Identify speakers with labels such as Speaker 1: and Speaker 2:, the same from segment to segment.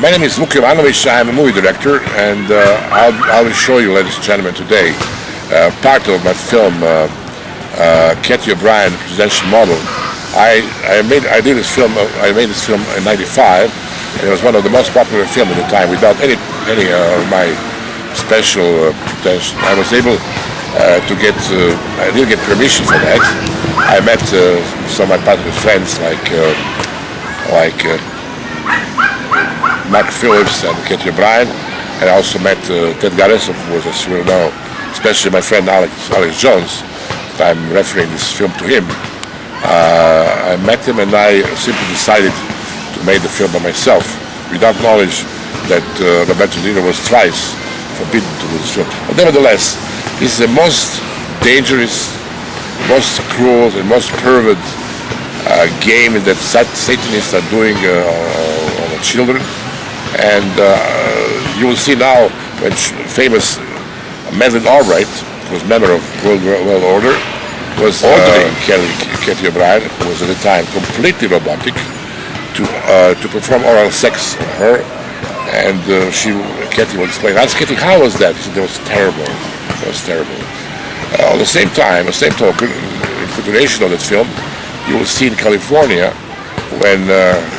Speaker 1: My name is VUK Jovanovich. I'm a movie director, and I will show you, ladies and gentlemen, today part of my film, Katie O'Brien, Presidential Model. I made this film in '95, and it was one of the most popular films at the time, without any of my special pretension. I was able to get. I didn't get permission for that. I met some of my partner's friends like Mark Phillips and Katie O'Brien, and I also met Ted Garrison, who was, as you will know, especially my friend Alex Jones. I'm referring this film to him. I met him, and I simply decided to make the film by myself, without knowledge that Roberto De Niro was twice forbidden to do this film. But nevertheless, this is the most dangerous, most cruel, and most perverted game that Satanists are doing on the children. And you will see now when famous Madeleine Albright, who was member of World Order, was ordering Katie O'Brien, who was at the time completely robotic, to perform oral sex on her. And Katie will explain, "Ask Katie, how was that?" She said, "That was terrible. It was terrible." At the same time, the same token, in continuation of that film, you will see in California when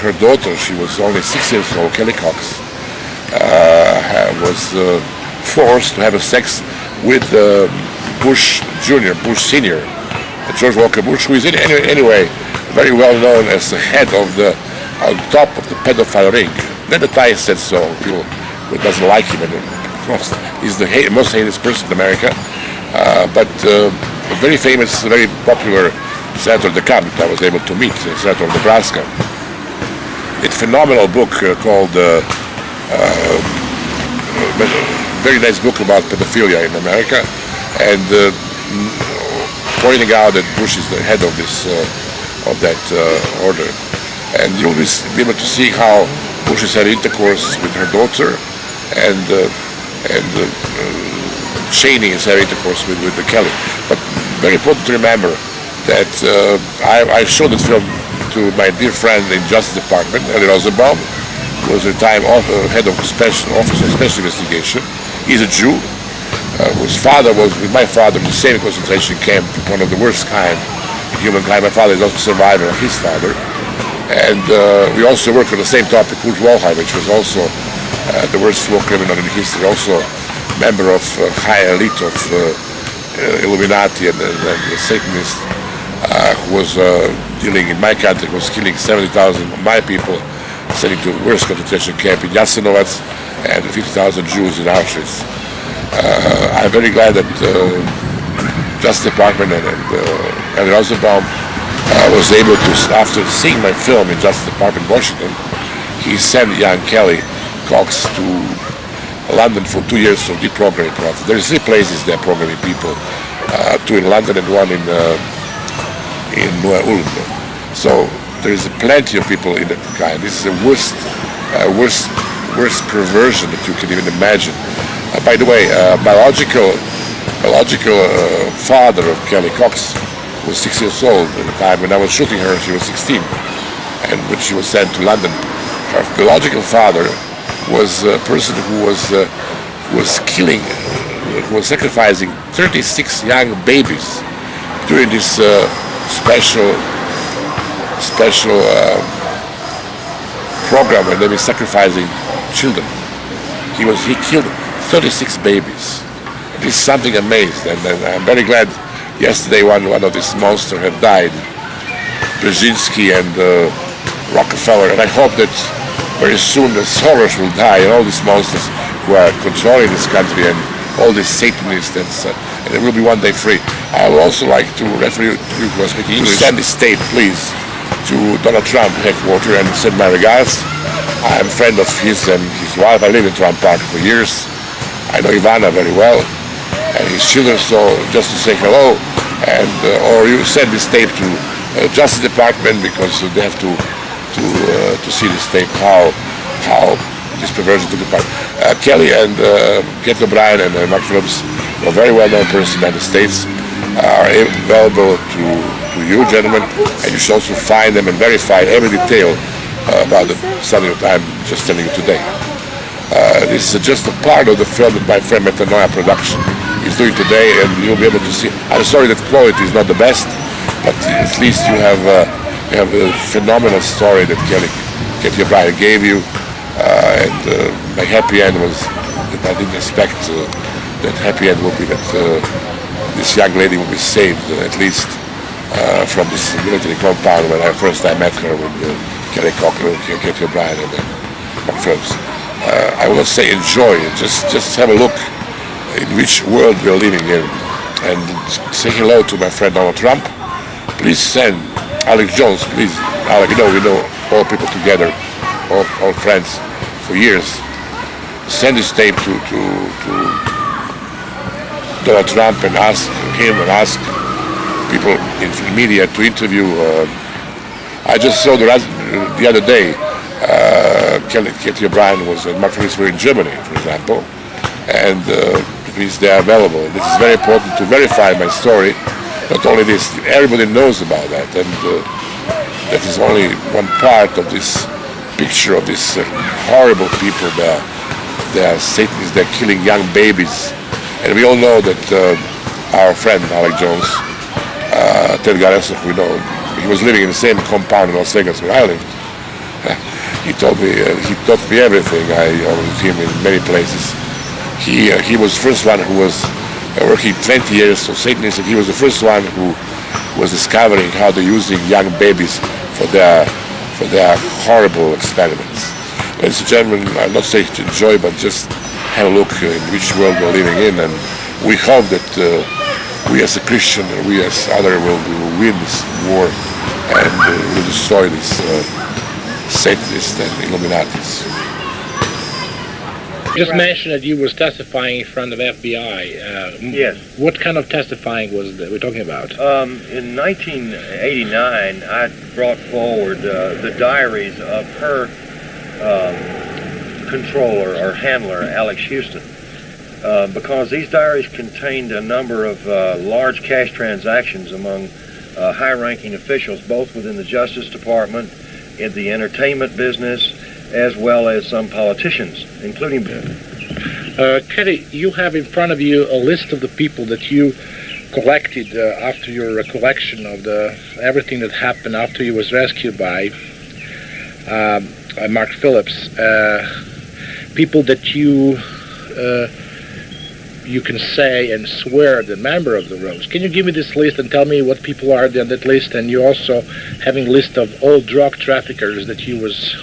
Speaker 1: her daughter, she was only 6 years old, Kelly Cox, was forced to have sex with Bush Jr., Bush Sr., George Walker Bush, who is anyway very well known as the head of on top of the pedophile ring. Then the Thai said so. People who doesn't like him, and he's the most hated person in America. But a very famous, very popular Senator DeKalb I was able to meet, Senator of Nebraska. A phenomenal book called very nice book about pedophilia in America, and pointing out that Bush is the head of that order. And you'll be able to see how Bush has had intercourse with her daughter, and Cheney has had intercourse with Kelly. But very important to remember that I showed this film to my dear friend in Justice Department, Eli Rosenbaum, who was at the time head of Special Office of Special Investigation. He's a Jew, whose father was with my father in the same concentration camp, one of the worst kind of humankind. My father is also a survivor of his father. And we also work on the same topic, Kurt Wallheim, which was also the worst war criminal in history, also member of high elite of Illuminati and the Satanist, who was dealing in my country, was killing 70,000 of my people, sending to the worst concentration camp in Jasenovac, and 50,000 Jews in Auschwitz. I'm very glad that Justice Department and Eli Rosenbaum was able to, after seeing my film in Justice Department, Washington, he sent young Kelly Cox to London for 2 years of deprogramming process. There are 3 places they're programming people, 2 in London and 1 in Ulm. So there is plenty of people in that kind. This is the worst perversion that you can even imagine. By the way, biological father of Kelly Cox was 6 years old at the time. When I was shooting her, she was 16, and when she was sent to London, her biological father was a person who was killing, who was sacrificing 36 young babies during this special program where they were sacrificing children. He killed 36 babies. This is something amazing, and I'm very glad. Yesterday, one of these monsters have died, Brzezinski and Rockefeller, and I hope that very soon the Soros will die, and all these monsters who are controlling this country, and all these Satanists, and they will be one day free. I would also like to refer you who are speaking English, send this tape, please, to Donald Trump headquarters and send my regards. I'm a friend of his and his wife. I lived in Trump Park for years. I know Ivana very well, and his children, so just to say hello, and or you send this tape to Justice Department, because they have to see this tape, how this perversion took part. Kelly and Katie O'Brien and Mark Phillips, a very well-known person in the United States, are available to you, gentlemen, and you should also find them and verify every detail about something that I'm just telling you today. This is just a part of the film that my friend Metanoia Production is doing today, and you'll be able to see. I'm sorry that quality is not the best, but at least you have a phenomenal story that Katie O'Brien gave you, and my happy end was that I didn't expect that happy end will be that this young lady will be saved, at least from this military compound when I met her with Kelly Cochran, Katie O'Brien, and Mark Phillips. I will not say enjoy it, just have a look in which world we're living in, and say hello to my friend Donald Trump. Please send Alex Jones, please. Alex, we know all people together, all friends for years. Send this tape to Donald Trump and ask people in the media to interview. I just saw the other day. Katie O'Brien and Mark Phillips were in Germany, for example, and it means they are available. And this is very important to verify my story. Not only this, everybody knows about that, and that is only one part of this picture of these horrible people. They are Satanists. They're killing young babies, and we all know that our friend Alex Jones, Ted Garesov, we know, he was living in the same compound in Las Vegas where I lived. He taught me everything. I was with him in many places. He was the first one who was working 20 years for Satanists, and he was the first one who was discovering how they're using young babies for their horrible experiments. Ladies and gentlemen, I'll not say to enjoy, but just have a look in which world we're living in, and we hope that we as a Christian and we as other will win this war and will destroy this Satanists and Illuminatis.
Speaker 2: You just mentioned that you was testifying in front of FBI.
Speaker 3: Yes.
Speaker 2: What kind of testifying was that we're talking about?
Speaker 3: In 1989, I brought forward the diaries of her controller or handler, Alex Houston, because these diaries contained a number of large cash transactions among high-ranking officials, both within the Justice Department, in the entertainment business, as well as some politicians, including...
Speaker 2: Kelly, you have in front of you a list of the people that you collected after your collection of everything that happened after you was rescued by Mark Phillips. People that you can say and swear the member of the Rose. Can you give me this list and tell me what people are on that list? And you also having a list of all drug traffickers that you was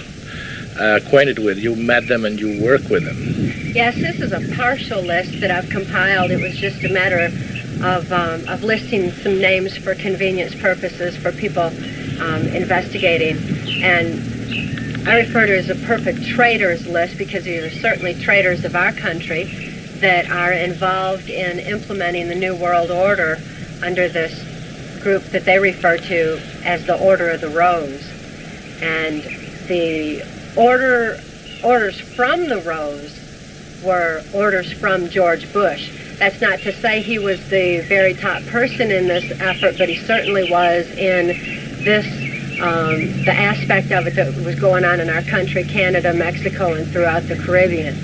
Speaker 2: acquainted with. You met them and you work with them.
Speaker 4: Yes, this is a partial list that I've compiled. It was just a matter of listing some names for convenience purposes for people investigating. And I refer to it as a perfect traitors list because these are certainly traitors of our country that are involved in implementing the New World Order under this group that they refer to as the Order of the Rose. And the orders from the Rose were orders from George Bush. That's not to say he was the very top person in this effort, but he certainly was in this, the aspect of it that was going on in our country, Canada, Mexico, and throughout the Caribbean.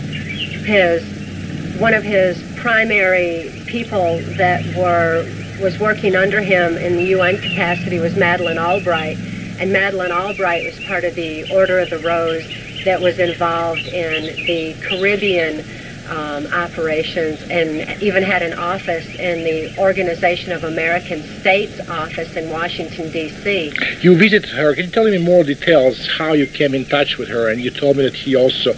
Speaker 4: One of his primary people that was working under him in the UN capacity was Madeleine Albright, and Madeleine Albright was part of the Order of the Rose that was involved in the Caribbean operations and even had an office in the Organization of American States office in Washington, D.C.
Speaker 2: You visited her. Can you tell me more details how you came in touch with her? And you told me that she also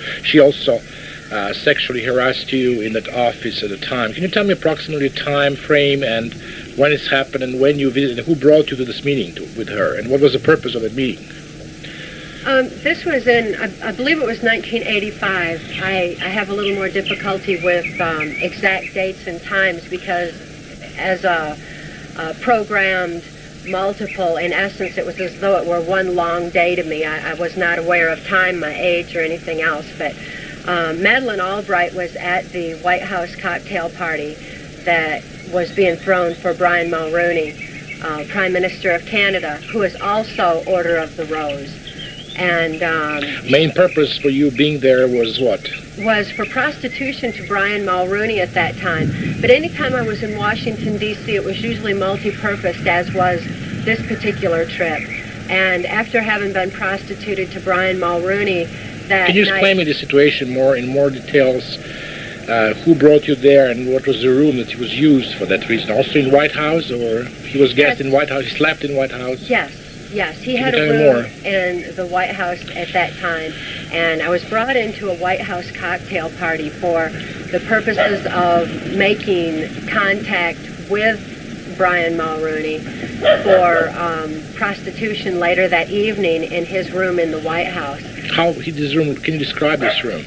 Speaker 2: sexually harassed you in that office at the time. Can you tell me approximately the time frame and when it's happened and when you visited, who brought you to this meeting with her, and what was the purpose of that meeting?
Speaker 4: This was in, I believe it was 1985. I have a little more difficulty with exact dates and times because as a programmed multiple, in essence, it was as though it were one long day to me. I was not aware of time, my age, or anything else, but Madeleine Albright was at the White House cocktail party that was being thrown for Brian Mulroney, Prime Minister of Canada, who is also Order of the Rose. And
Speaker 2: Main purpose for you being there was what?
Speaker 4: was for prostitution to Brian Mulrooney at that time. But anytime I was in Washington, D.C., it was usually multi-purposed, as was this particular trip. And after having been prostituted to Brian Mulrooney that
Speaker 2: Can you
Speaker 4: night,
Speaker 2: explain me the situation in more details? Who brought you there, and what was the room that was used for that reason? Also in White House, or he was guest in White House? He slept in White House.
Speaker 4: Yes, he
Speaker 2: Can
Speaker 4: had
Speaker 2: you
Speaker 4: a
Speaker 2: tell me
Speaker 4: room
Speaker 2: more?
Speaker 4: in the White House at that time, and I was brought into a White House cocktail party for the purposes of making contact with Brian Mulrooney for prostitution later that evening in his room in the White House.
Speaker 2: This room? Can you describe this room?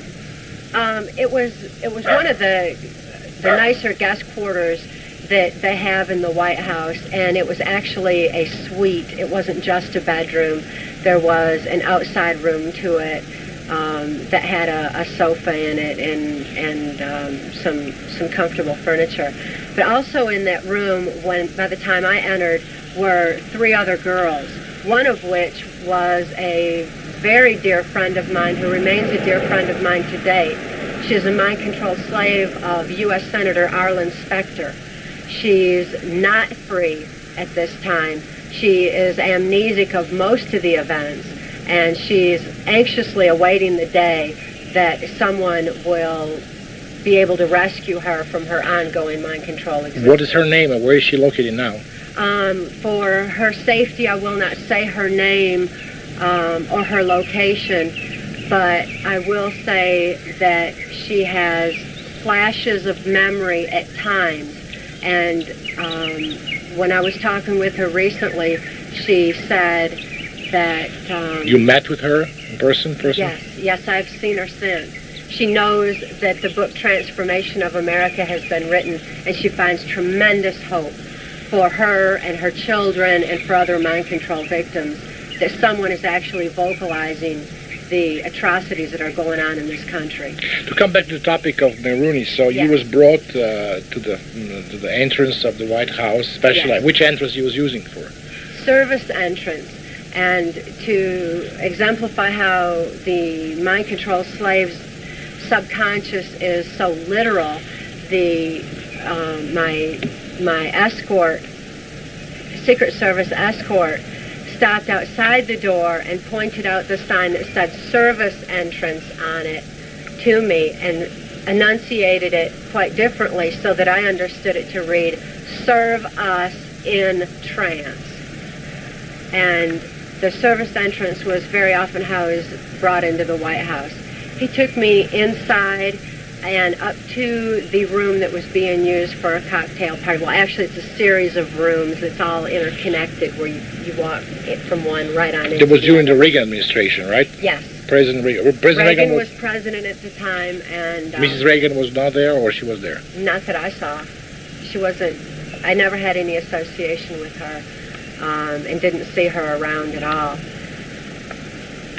Speaker 4: It was one of the nicer guest quarters that they have in the White House, and it was actually a suite. It wasn't just a bedroom. There was an outside room to it that had a sofa in it and some comfortable furniture. But also in that room, by the time I entered, were 3 other girls, one of which was a very dear friend of mine who remains a dear friend of mine to date. She is a mind-controlled slave of U.S. Senator Arlen Specter. She's not free at this time. She is amnesic of most of the events, and she's anxiously awaiting the day that someone will be able to rescue her from her ongoing mind control existence.
Speaker 2: What is her name, and where is she located now?
Speaker 4: For her safety, I will not say her name or her location, but I will say that she has flashes of memory at times. And when I was talking with her recently, she said that...
Speaker 2: You met with her in person?
Speaker 4: Yes, I've seen her since. She knows that the book Transformation of America has been written, and she finds tremendous hope for her and her children and for other mind control victims, that someone is actually vocalizing the atrocities that are going on in this country.
Speaker 2: To come back to the topic of Mulrooney, so
Speaker 4: Yes.
Speaker 2: you was brought to the entrance of the White House, especially
Speaker 4: Yes.
Speaker 2: which entrance you was using for?
Speaker 4: Service entrance. And to exemplify how the mind control slave's subconscious is so literal, my escort, Secret Service escort, stopped outside the door and pointed out the sign that said service entrance on it to me and enunciated it quite differently so that I understood it to read, "Serve us in trance." And the service entrance was very often how I was brought into the White House. He took me inside and up to the room that was being used for a cocktail party. Well, actually, it's a series of rooms that's all interconnected where you walk from one right on into
Speaker 2: It was
Speaker 4: the
Speaker 2: during
Speaker 4: other.
Speaker 2: the Reagan administration, right?
Speaker 4: Yes.
Speaker 2: President Reagan. President
Speaker 4: Reagan
Speaker 2: was
Speaker 4: was president at the time, and
Speaker 2: Mrs. Reagan was not there, or she was there?
Speaker 4: not that I saw. She wasn't. I never had any association with her, and didn't see her around at all.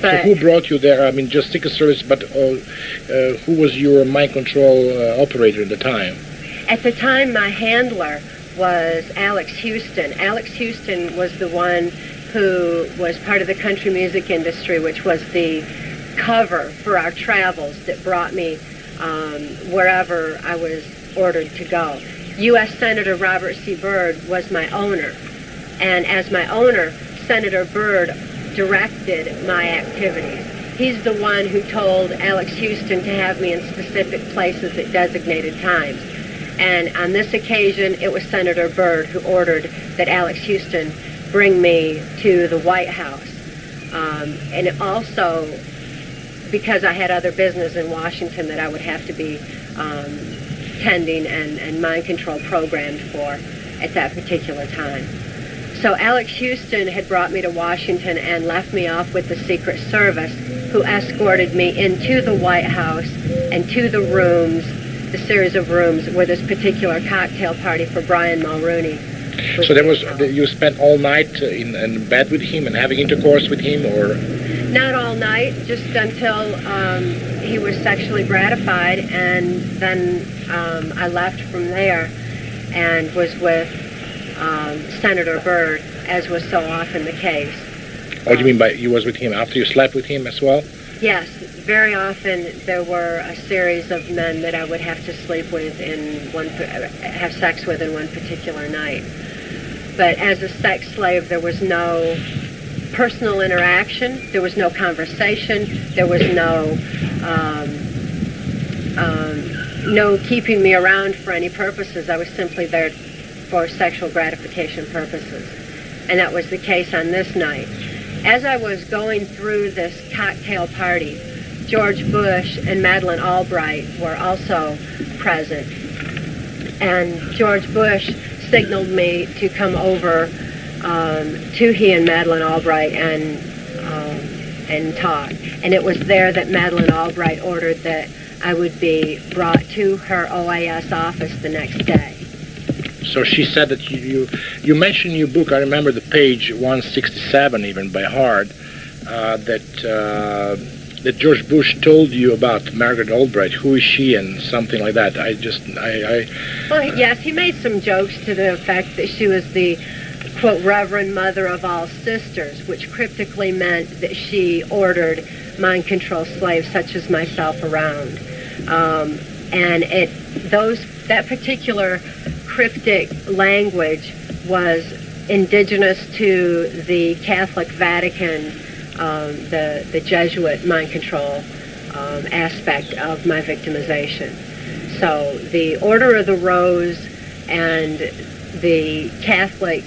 Speaker 2: So who brought you there? I mean, just Secret Service, but who was your mind control operator at the time?
Speaker 4: At the time, my handler was Alex Houston. Alex Houston was the one who was part of the country music industry, which was the cover for our travels that brought me wherever I was ordered to go. U.S. Senator Robert C. Byrd was my owner. And as my owner, Senator Byrd directed my activities. He's the one who told Alex Houston to have me in specific places at designated times. And on this occasion, it was Senator Byrd who ordered that Alex Houston bring me to the White House. And it also, because I had other business in Washington that I would have to be tending and mind control programmed for at that particular time. So Alex Houston had brought me to Washington and left me off with the Secret Service, who escorted me into the White House and to the rooms, the series of rooms where this particular cocktail party for Brian Mulrooney was.
Speaker 2: So there was
Speaker 4: being held.
Speaker 2: you spent all night in bed with him and having intercourse with him, or?
Speaker 4: Not all night, just until he was sexually gratified, and then I left from there and was with Senator Byrd, as was so often the case.
Speaker 2: What do you mean by you was with him after you slept with him as well?
Speaker 4: Yes, very often there were a series of men that I would have to sleep with have sex with in one particular night. But as a sex slave, there was no personal interaction, there was no conversation, there was no keeping me around for any purposes. I was simply there for sexual gratification purposes. And that was the case on this night. As I was going through this cocktail party, George Bush and Madeleine Albright were also present. And George Bush signaled me to come over to he and Madeleine Albright and talk. And it was there that Madeleine Albright ordered that I would be brought to her OAS office the next day.
Speaker 2: So she said that you mentioned in your book, I remember the page 167 even by heart, that George Bush told you about Margaret Albright. Who is she and something like that.
Speaker 4: Well, yes, he made some jokes to the effect that she was the, quote, Reverend Mother of all sisters, which cryptically meant that she ordered mind control slaves such as myself around. And that particular cryptic language was indigenous to the Catholic Vatican, the Jesuit mind control aspect of my victimization. So the Order of the Rose and the Catholic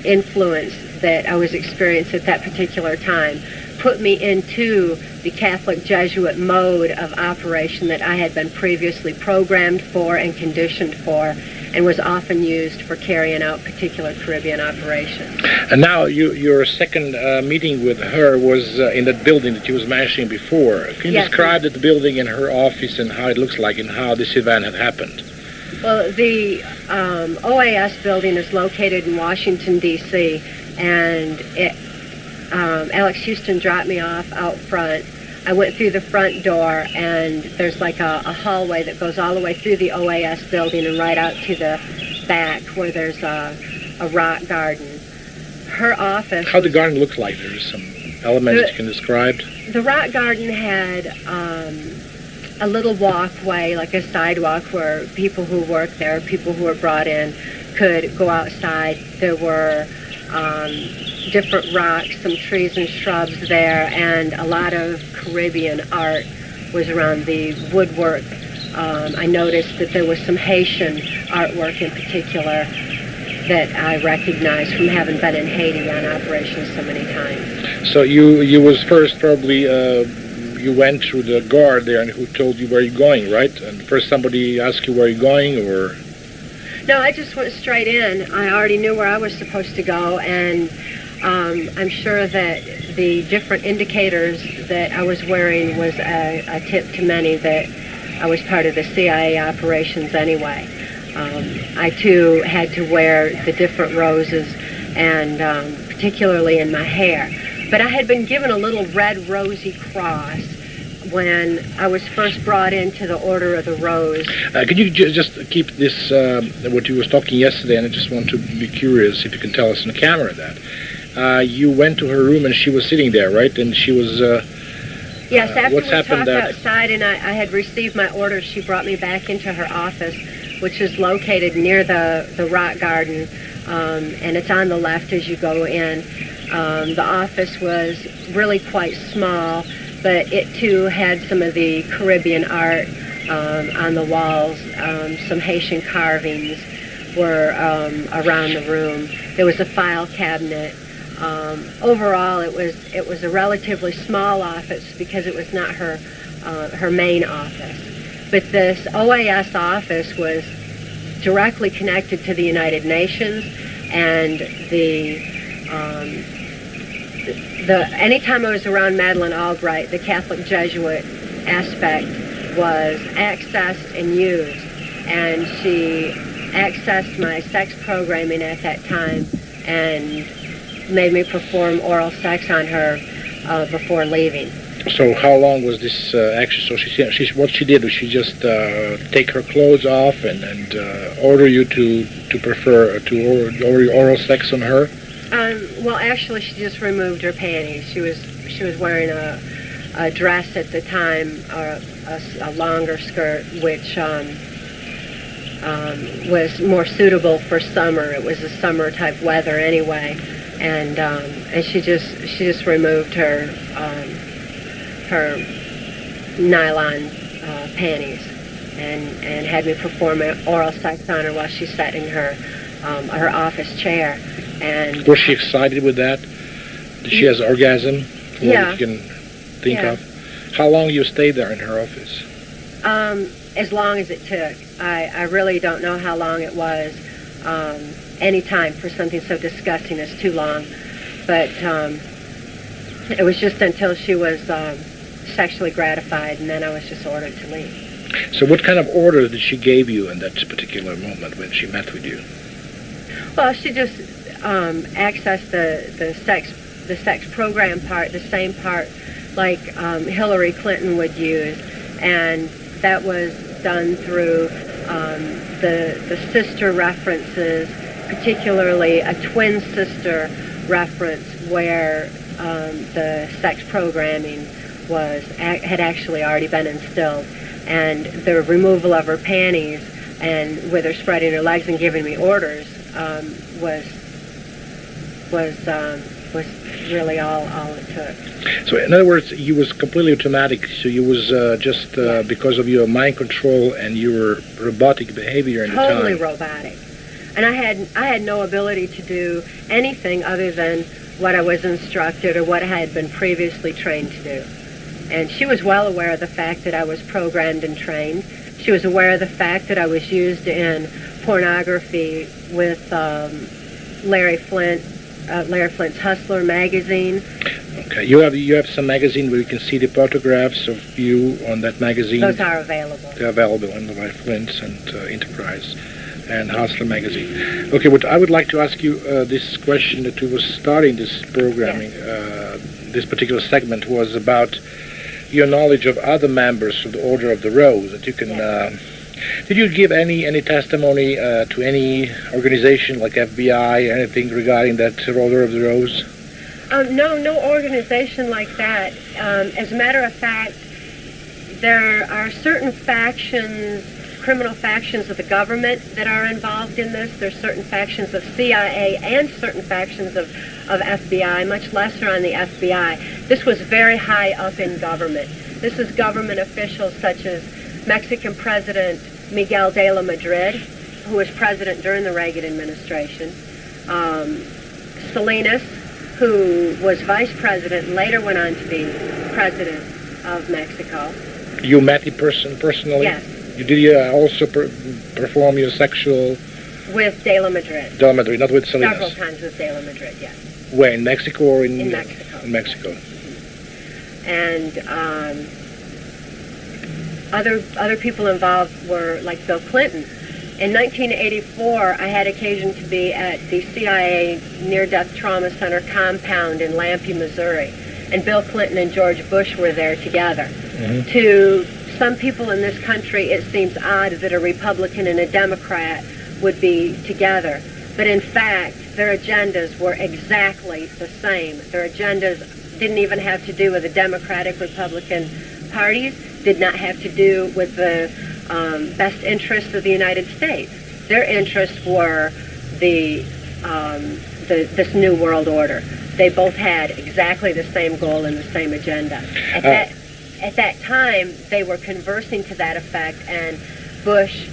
Speaker 4: influence that I was experiencing at that particular time put me into the Catholic Jesuit mode of operation that I had been previously programmed for and conditioned for, and was often used for carrying out particular Caribbean operations.
Speaker 2: And now your second meeting with her was in that building that you was mentioning before. Can you describe the building and her office and how it looks like and how this event had happened?
Speaker 4: Well, the OAS building is located in Washington, D.C., and Alex Houston dropped me off out front. I went through the front door, and there's like a hallway that goes all the way through the OAS building and right out to the back where there's a rock garden. Her office...
Speaker 2: How the garden looks like? There's some elements you can describe?
Speaker 4: The rock garden had a little walkway, like a sidewalk, where people who worked there, people who were brought in, could go outside. There were different rocks, some trees and shrubs there, and a lot of Caribbean art was around the woodwork. I noticed that there was some Haitian artwork in particular that I recognized from having been in Haiti on operations so many times.
Speaker 2: So you was first probably, you went through the guard there and who told you where you're going, right? And first somebody asked you where you're going, or...
Speaker 4: No, I just went straight in. I already knew where I was supposed to go, and I'm sure that the different indicators that I was wearing was a tip to many that I was part of the CIA operations anyway. I, too, had to wear the different roses, and particularly in my hair. But I had been given a little red rosy cross when I was first brought into the Order of the Rose.
Speaker 2: Could you just keep this, what you was talking yesterday, and I just want to be curious if you can tell us on the camera that. You went to her room and she was sitting there, right? And she was...
Speaker 4: yes, after we talked outside and I had received my orders, she brought me back into her office, which is located near the rock garden, and it's on the left as you go in. The office was really quite small, but it too had some of the Caribbean art on the walls. Some Haitian carvings were around the room. There was a file cabinet. Overall, it was a relatively small office because it was not her main office. But this OAS office was directly connected to the United Nations, and anytime I was around Madeleine Albright, the Catholic Jesuit aspect was accessed and used, and she accessed my sex programming at that time and made me perform oral sex on her before leaving.
Speaker 2: So how long was this action? So what she did was she just take her clothes off and order you to order oral sex on her?
Speaker 4: Well, actually, she just removed her panties. She was wearing a dress at the time, a longer skirt, which was more suitable for summer. It was a summer type weather anyway, and she just removed her her nylon panties and had me perform oral sex on her while she sat in her office chair. And
Speaker 2: was she excited with that? Did she have orgasm?
Speaker 4: Yeah.
Speaker 2: You can think of. How long you stayed there in her office?
Speaker 4: As long as it took. I really don't know how long it was. Any time for something so disgusting is too long. But it was just until she was sexually gratified, and then I was just ordered to leave.
Speaker 2: So what kind of order did she give you in that particular moment when she met with you?
Speaker 4: Well, she just accessed the sex program part, the same part like Hillary Clinton would use, and that was done through the sister references, particularly a twin sister reference where the sex programming had actually already been instilled, and the removal of her panties and with her spreading her legs and giving me orders was really all it took.
Speaker 2: So in other words, you was completely automatic. So you was just because of your mind control and your robotic behavior in the time.
Speaker 4: Totally robotic, and I had no ability to do anything other than what I was instructed or what I had been previously trained to do. And she was well aware of the fact that I was programmed and trained. She was aware of the fact that I was used in pornography with Larry Flint's Hustler magazine.
Speaker 2: Okay, you have some magazine where you can see the photographs of you on that magazine.
Speaker 4: Those are available.
Speaker 2: They're available on the Larry Flint's and Enterprise and Hustler magazine. Okay, what I would like to ask you, this question that we were starting this programming, this particular segment was about your knowledge of other members of the Order of the Rose. That you can. Did you give any testimony to any organization like FBI or anything regarding that Order of the Rose?
Speaker 4: No organization like that. As a matter of fact, there are certain factions, criminal factions of the government that are involved in this. There's certain factions of CIA and certain factions of FBI, much lesser on the FBI. This was very high up in government. This is government officials such as Mexican President Miguel de la Madrid, who was president during the Reagan administration, Salinas, who was vice president and later went on to be president of Mexico.
Speaker 2: You met the person personally?
Speaker 4: Yes.
Speaker 2: Did you also perform your sexual...
Speaker 4: With De La Madrid.
Speaker 2: De La Madrid, not with Salinas?
Speaker 4: Several times with De La Madrid, yes.
Speaker 2: Where, in Mexico or in...
Speaker 4: In Mexico.
Speaker 2: In Mexico.
Speaker 4: And other people involved were like Bill Clinton. In 1984, I had occasion to be at the CIA Near-Death Trauma Center compound in Lampe, Missouri, and Bill Clinton and George Bush were there together. Mm-hmm. To some people in this country, it seems odd that a Republican and a Democrat would be together. But in fact, their agendas were exactly the same. Their agendas didn't even have to do with the Democratic-Republican parties, did not have to do with the best interests of the United States. Their interests were this new world order. They both had exactly the same goal and the same agenda. At that time, they were conversing to that effect, and Bush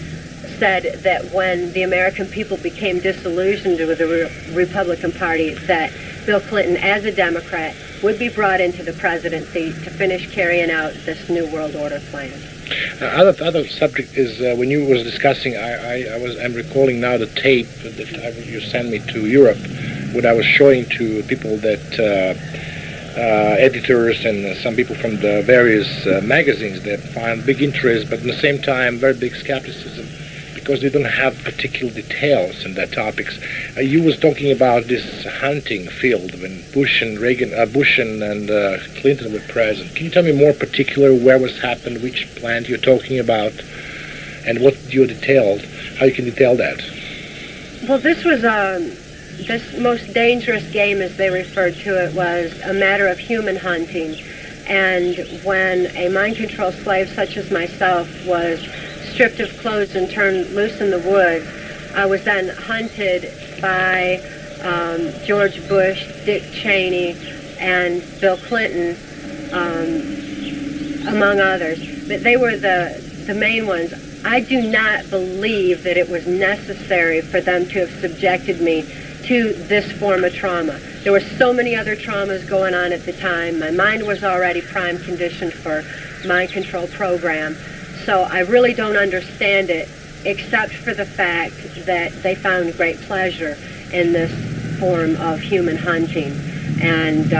Speaker 4: said that when the American people became disillusioned with the Republican Party, that Bill Clinton, as a Democrat, would be brought into the presidency to finish carrying out this new world order plan.
Speaker 2: Other subject is when you was discussing, I'm recalling now the tape that you sent me to Europe, what I was showing to people that editors and some people from the various magazines that find big interest, but at the same time very big skepticism, because they don't have particular details in their topics. You was talking about this hunting field when Bush and Clinton were present. Can you tell me more particular where was happened, which plant you're talking about, and what you detailed, how you can detail that?
Speaker 4: Well, this was this most dangerous game, as they referred to it, was a matter of human hunting. And when a mind-control slave such as myself was stripped of clothes and turned loose in the woods, I was then hunted by George Bush, Dick Cheney, and Bill Clinton, among others. But they were the main ones. I do not believe that it was necessary for them to have subjected me to this form of trauma. There were so many other traumas going on at the time. My mind was already prime conditioned for mind control program. So I really don't understand it, except for the fact that they found great pleasure in this form of human hunting. And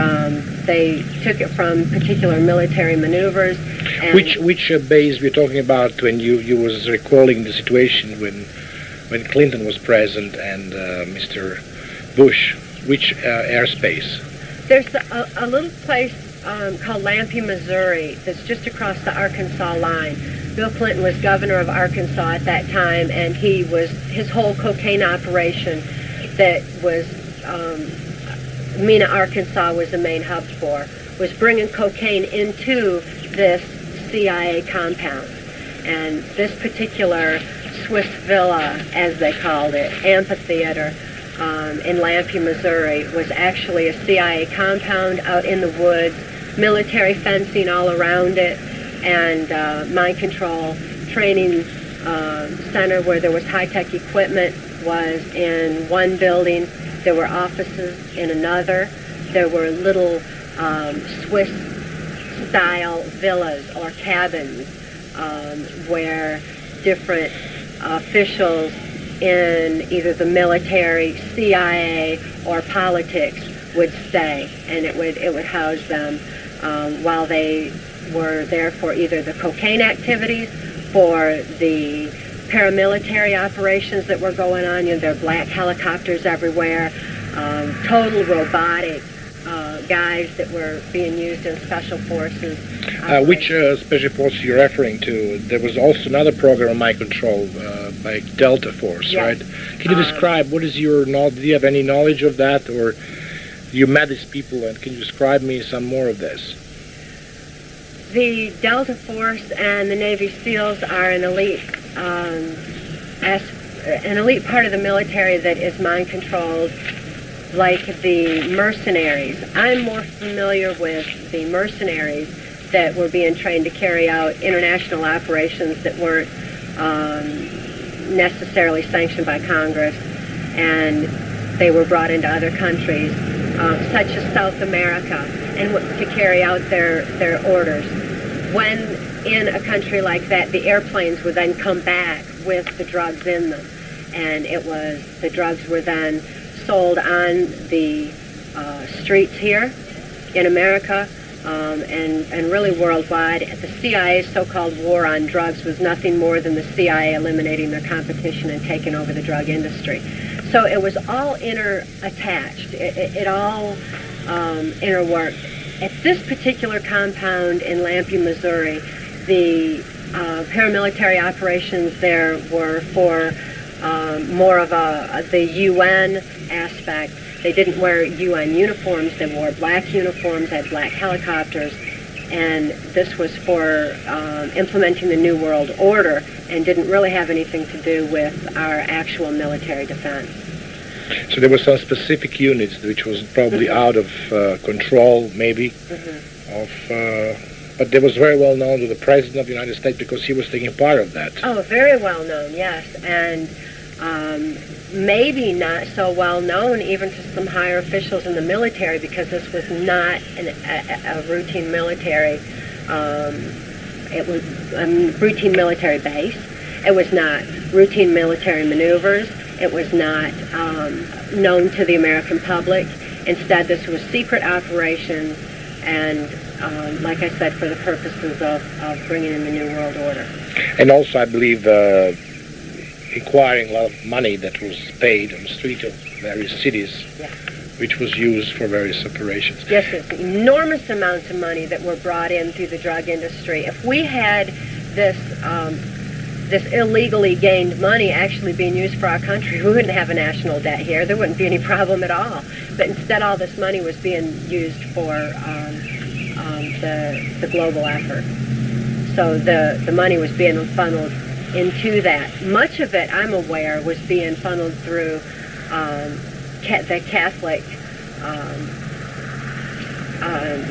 Speaker 4: they took it from particular military maneuvers. And
Speaker 2: Which base we're talking about when you was recalling the situation when Clinton was present and Mr. Bush? Which airspace?
Speaker 4: There's a little place called Lampe, Missouri, that's just across the Arkansas line. Bill Clinton was governor of Arkansas at that time, and his whole cocaine operation that was Mena, Arkansas was the main hub for, was bringing cocaine into this CIA compound. And this particular Swiss villa, as they called it, amphitheater, in Lampe, Missouri, was actually a CIA compound out in the woods, military fencing all around it, and mind control training center where there was high-tech equipment was in one building. There were offices in another. There were little Swiss-style villas or cabins where different officials in either the military, CIA, or politics would stay, and it would house them while they were there for either the cocaine activities, for the paramilitary operations that were going on. You know, there were black helicopters everywhere, total robotic guys that were being used in special forces.
Speaker 2: Which special forces you're referring to? There was also another program on mind control by Delta Force,
Speaker 4: yes.
Speaker 2: Right? Can you describe, what is your knowledge? Do you have any knowledge of that, or you met these people, and can you describe me some more of this?
Speaker 4: The Delta Force and the Navy SEALs are an elite part of the military that is mind controlled, like the mercenaries. I'm more familiar with the mercenaries that were being trained to carry out international operations that weren't necessarily sanctioned by Congress, and they were brought into other countries, such as South America, and to carry out their orders. When in a country like that, the airplanes would then come back with the drugs in them, and the drugs were then sold on the streets here in America and really worldwide. The CIA's so-called war on drugs was nothing more than the CIA eliminating their competition and taking over the drug industry. So it was all inter-attached. It all interworked. At this particular compound in Lampe, Missouri, the paramilitary operations there were for more of the UN aspect. They didn't wear UN uniforms. They wore black uniforms, had black helicopters, and this was for implementing the New World Order and didn't really have anything to do with our actual military defense.
Speaker 2: So there were some specific units which was probably out of control, maybe, but they was very well known to the President of the United States because he was taking part of that.
Speaker 4: Oh, very well known, yes, and maybe not so well known even to some higher officials in the military, because this was not a routine military. It was a routine military base. It was not routine military maneuvers. It was not known to the American public. Instead, this was secret operations, and like I said, for the purposes of bringing in the New World Order.
Speaker 2: And also, I believe, requiring a lot of money that was paid on the street of various cities,
Speaker 4: yes,
Speaker 2: which was used for various operations.
Speaker 4: Yes, there's enormous amounts of money that were brought in through the drug industry. If we had this this illegally gained money actually being used for our country, we wouldn't have a national debt here. There wouldn't be any problem at all. But instead, all this money was being used for the global effort. So the money was being funneled into that. Much of it, I'm aware, was being funneled through the Catholic,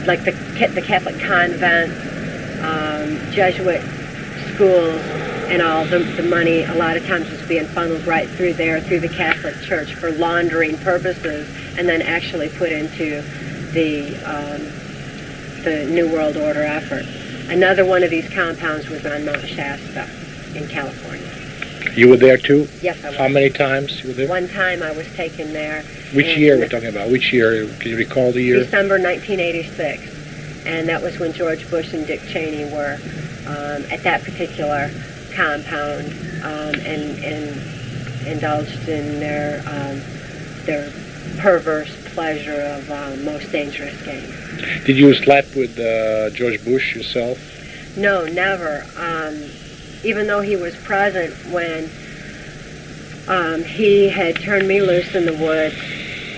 Speaker 4: like the Catholic convent, Jesuit schools, and all the money a lot of times was being funneled right through there, through the Catholic Church for laundering purposes, and then actually put into the New World Order effort. Another one of these compounds was on Mount Shasta in California.
Speaker 2: You were there too?
Speaker 4: Yes, I was.
Speaker 2: How many times you were there?
Speaker 4: One time I was taken there.
Speaker 2: Which year we're talking about? Which year? Can you recall the year?
Speaker 4: December 1986. And that was when George Bush and Dick Cheney were at that particular compound and indulged in their perverse pleasure of most dangerous game.
Speaker 2: Did you sleep with George Bush yourself?
Speaker 4: No, never. Even though he was present when he had turned me loose in the woods,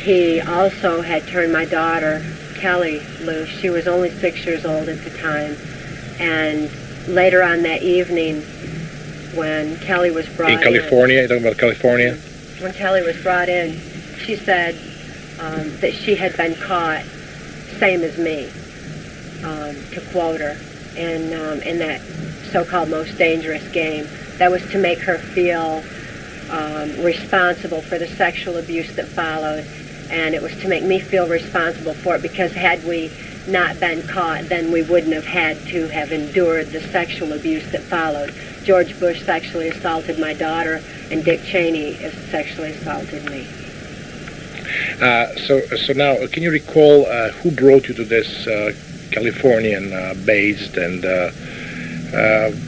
Speaker 4: he also had turned my daughter, Kelly, loose. She was only 6 years old at the time. And later on that evening, when Kelly was brought in...
Speaker 2: California? You're talking about California?
Speaker 4: When Kelly was brought in, she said that she had been caught, same as me, to quote her, in that so-called most dangerous game. That was to make her feel responsible for the sexual abuse that followed, and it was to make me feel responsible for it, because had we not been caught, then we wouldn't have had to have endured the sexual abuse that followed. George Bush sexually assaulted my daughter, and Dick Cheney sexually assaulted me.
Speaker 2: So now, can you recall who brought you to this Californian based and